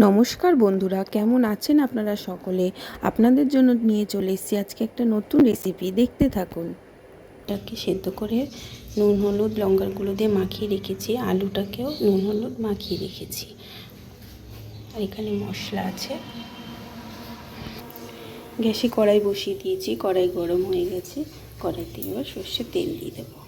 নমস্কার বন্ধুরা, কেমন আছেন আপনারা সকলে? আপনাদের জন্য নিয়ে চলে এসেছি আজকে একটা নতুন রেসিপি। দেখতে থাকুন। এটাকে সেদ্ধ করে নুন হলুদ লঙ্কার গুঁড়ো দিয়ে মাখিয়ে রেখেছি, আলুটাকেও নুন হলুদ মাখিয়ে রেখেছি। আর এখানে মশলা আছে। গ্যাসে কড়াই বসিয়ে দিয়েছি, কড়াই গরম হয়ে গেছে। কড়াইতে এবার সর্ষের তেল দিয়ে দেবো।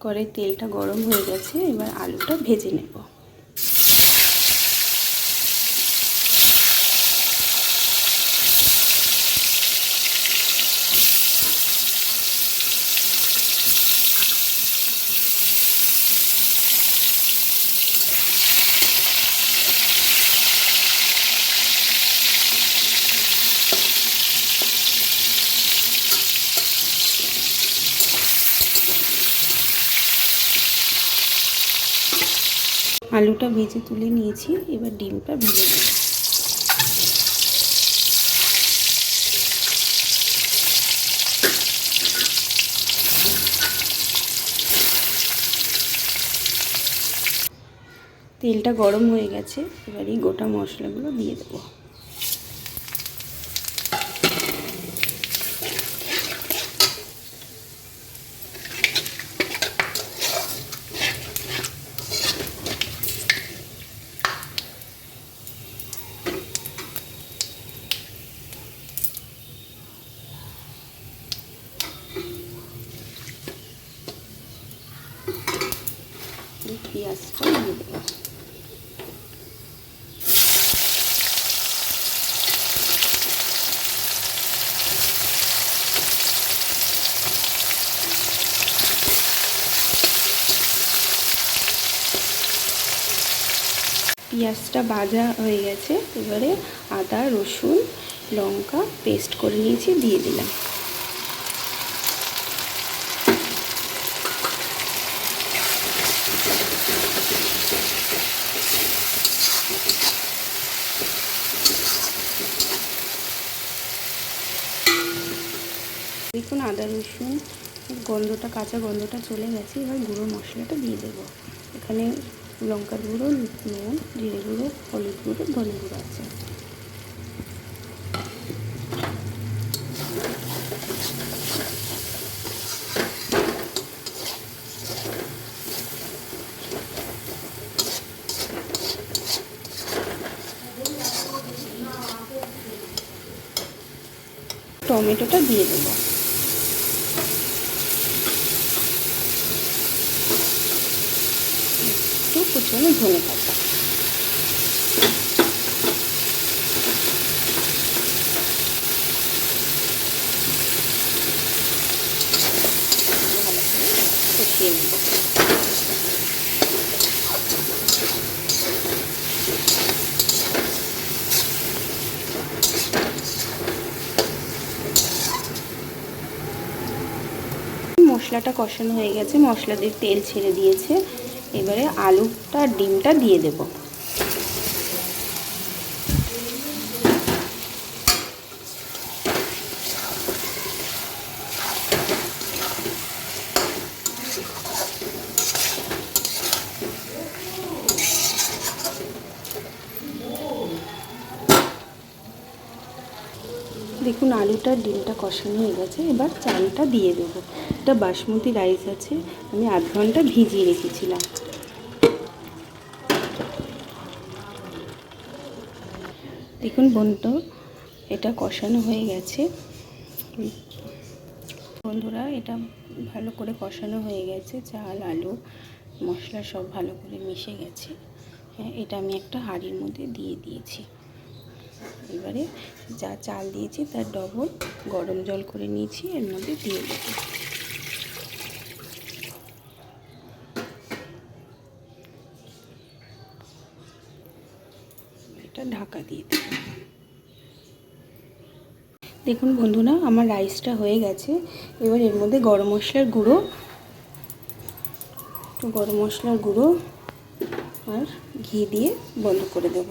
কড়াই তেলটা গরম হয়ে গেছে, এবার আলুটা ভেজে নেব। আলুটা ভেজে তুলে নিয়েছি, এবার ডিমটা ভেজে নেব। তেলটা গরম হয়ে গেছে, এবার এই গোটা মশলাগুলো দিয়ে দেবো। পেঁয়াজটা দিয়ে দেবো। পেঁয়াজটা ভাজা হয়ে গেছে, এবারে আদা রসুন লঙ্কা পেস্ট করে নিয়েছি, দিয়ে দিলাম। দেখুন আদা রসুন গন্ধটা, কাঁচা গন্ধটা চলে গেছে। এবার গুঁড়ো মশলাটা দিয়ে দেবো। এখানে লঙ্কার গুঁড়ো, নুন, জিরে গুঁড়ো, হলুদ গুঁড়ো, ধনে গুঁড়ো আছে। টমেটোটা দিয়ে দেবো। একটু কুচনো ধনে পাতা। কষিয়ে নেব। মশলাটা কষানো হয়ে গেছে, মশলা দিয়ে তেল ছেড়ে দিয়েছে। এবারে আলুটা ডিমটা দিয়ে দেব। দেখুন আলুটা ডিমটা কষানো হয়ে গেছে, এবার চালটা দিয়ে দেবো। এটা বাসমতি রাইস আছে, আমি আধ ঘন্টা ভিজিয়ে রেখেছিলাম। দেখুন বন্ধু, এটা কষানো হয়ে গেছে। বন্ধুরা, এটা ভালো করে কষানো হয়ে গেছে, চাল আলু মশলা সব ভালো করে মিশে গেছে। হ্যাঁ, এটা আমি একটা হাঁড়ির মধ্যে দিয়ে দিয়েছি। এবারে যা চাল দিয়েছি তার ডবল গরম জল করে নিয়েছি, এর মধ্যে দিয়ে দেবো। এটা ঢাকা দিয়ে দেবো। দেখুন বন্ধুরা, আমার রাইসটা হয়ে গেছে। এবার এর মধ্যে গরম মশলার গুঁড়ো আর ঘি দিয়ে বন্ধ করে দেব।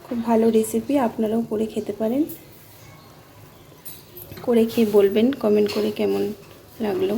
খুব ভালো রেসিপি, আপনারাও করে খেতে পারেন। করে খেয়ে বলবেন কমেন্ট করে কেমন লাগলো।